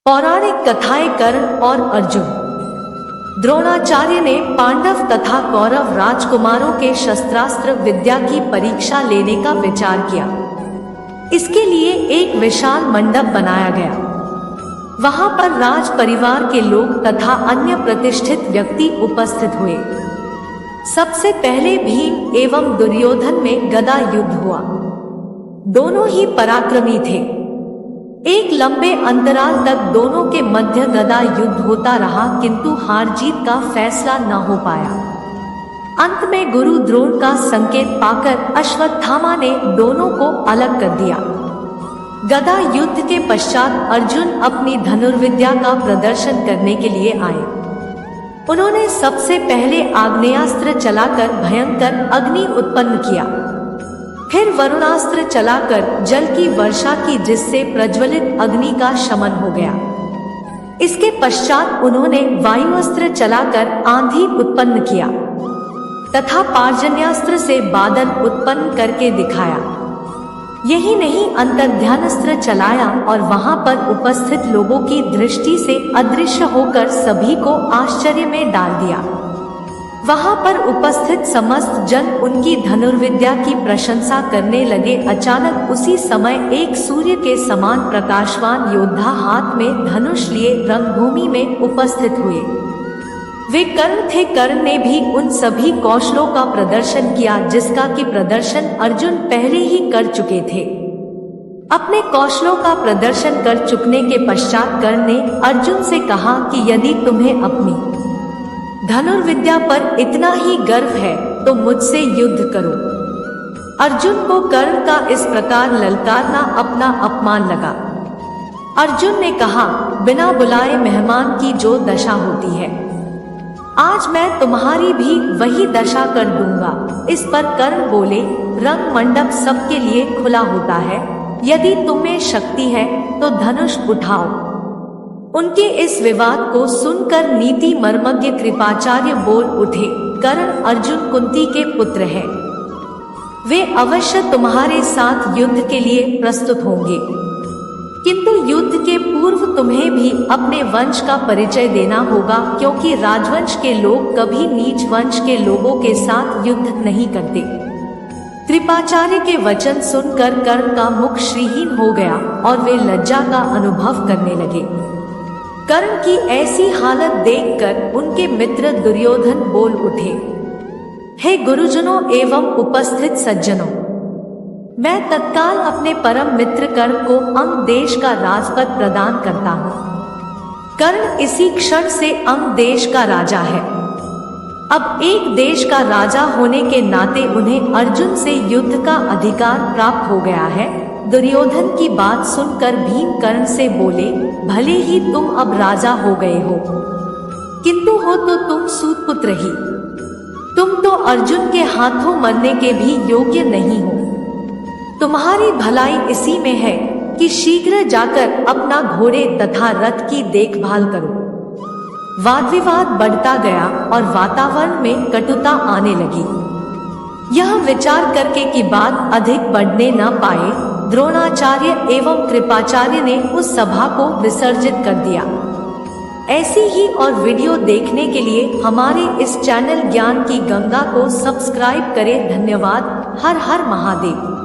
पौराणिक कथाएं कर्ण और अर्जुन। द्रोणाचार्य ने पांडव तथा कौरव राजकुमारों के शस्त्रास्त्र विद्या की परीक्षा लेने का विचार किया। इसके लिए एक विशाल मंडप बनाया गया। वहां पर राज परिवार के लोग तथा अन्य प्रतिष्ठित व्यक्ति उपस्थित हुए। सबसे पहले भीम एवं दुर्योधन में गदा युद्ध हुआ। दोनों ही पराक्रमी थे। एक लंबे अंतराल तक दोनों के मध्य गदा युद्ध होता रहा, किंतु हार जीत का फैसला न हो पाया। अंत में गुरु द्रोण का संकेत पाकर अश्वत्थामा ने दोनों को अलग कर दिया। गदा युद्ध के पश्चात अर्जुन अपनी धनुर्विद्या का प्रदर्शन करने के लिए आए। उन्होंने सबसे पहले आग्नेयास्त्र चलाकर भयंकर अग्नि उत्पन्न किया। फिर वरुणास्त्र चलाकर जल की वर्षा की, जिससे प्रज्वलित अग्नि का शमन हो गया। इसके पश्चात उन्होंने वायुअस्त्र चलाकर आंधी उत्पन्न किया तथा पार्जन्यास्त्र से बादल उत्पन्न करके दिखाया। यही नहीं, अंतर्ध्यानास्त्र चलाया और वहां पर उपस्थित लोगों की दृष्टि से अदृश्य होकर सभी को आश्चर्य में डाल दिया। वहां पर उपस्थित समस्त जन उनकी धनुर्विद्या की प्रशंसा करने लगे। अचानक उसी समय एक सूर्य के समान प्रकाशवान योद्धा हाथ में धनुष लिए रणभूमि में उपस्थित हुए। वे कर्ण थे। कर्ण ने भी उन सभी कौशलों का प्रदर्शन किया जिसका कि प्रदर्शन अर्जुन पहले ही कर चुके थे। अपने कौशलों का प्रदर्शन कर चुकने के पश्चात कर्ण ने अर्जुन से कहा कि यदि तुम्हें अपनी धनुर्विद्या पर इतना ही गर्व है तो मुझसे युद्ध करो। अर्जुन को कर्ण का इस प्रकार ललकारना अपना अपमान लगा। अर्जुन ने कहा, बिना बुलाए मेहमान की जो दशा होती है, आज मैं तुम्हारी भी वही दशा कर दूंगा। इस पर कर्ण बोले, रंग मंडप सबके लिए खुला होता है, यदि तुम्हें शक्ति है तो धनुष उठाओ। उनके इस विवाद को सुनकर नीति मर्मज्ञ कृपाचार्य बोल उठे, कर्ण अर्जुन कुंती के पुत्र हैं। वे अवश्य तुम्हारे साथ युद्ध के लिए प्रस्तुत होंगे, किंतु युद्ध के पूर्व तुम्हें भी अपने वंश का परिचय देना होगा, क्योंकि राजवंश के लोग कभी नीच वंश के लोगों के साथ युद्ध नहीं करते। कृपाचार्य के वचन सुनकर कर्ण का मुख श्रीहीन हो गया और वे लज्जा का अनुभव करने लगे। कर्ण की ऐसी हालत देखकर उनके मित्र दुर्योधन बोल उठे, हे गुरुजनों एवं उपस्थित सज्जनों, मैं तत्काल अपने परम मित्र कर्ण को अंग देश का राजपद प्रदान करता हूँ। कर्ण इसी क्षण से अंग देश का राजा है। अब एक देश का राजा होने के नाते उन्हें अर्जुन से युद्ध का अधिकार प्राप्त हो गया है। दुर्योधन की बात सुनकर भीम कर्ण से बोले, भले ही तुम अब राजा हो गए हो, किंतु हो तो तुम सूतपुत्र ही। तुम तो अर्जुन के हाथों मरने के भी योग्य नहीं हो। तुम्हारी भलाई इसी में है कि शीघ्र जाकर अपना घोड़े तथा रथ की देखभाल करो। वाद विवाद बढ़ता गया और वातावरण में कटुता आने लगी। यह विचार करके कि बात अधिक बढ़ने न पाए, द्रोणाचार्य एवं कृपाचार्य ने उस सभा को विसर्जित कर दिया। ऐसी ही और वीडियो देखने के लिए हमारे इस चैनल ज्ञान की गंगा को सब्सक्राइब करें। धन्यवाद। हर हर महादेव।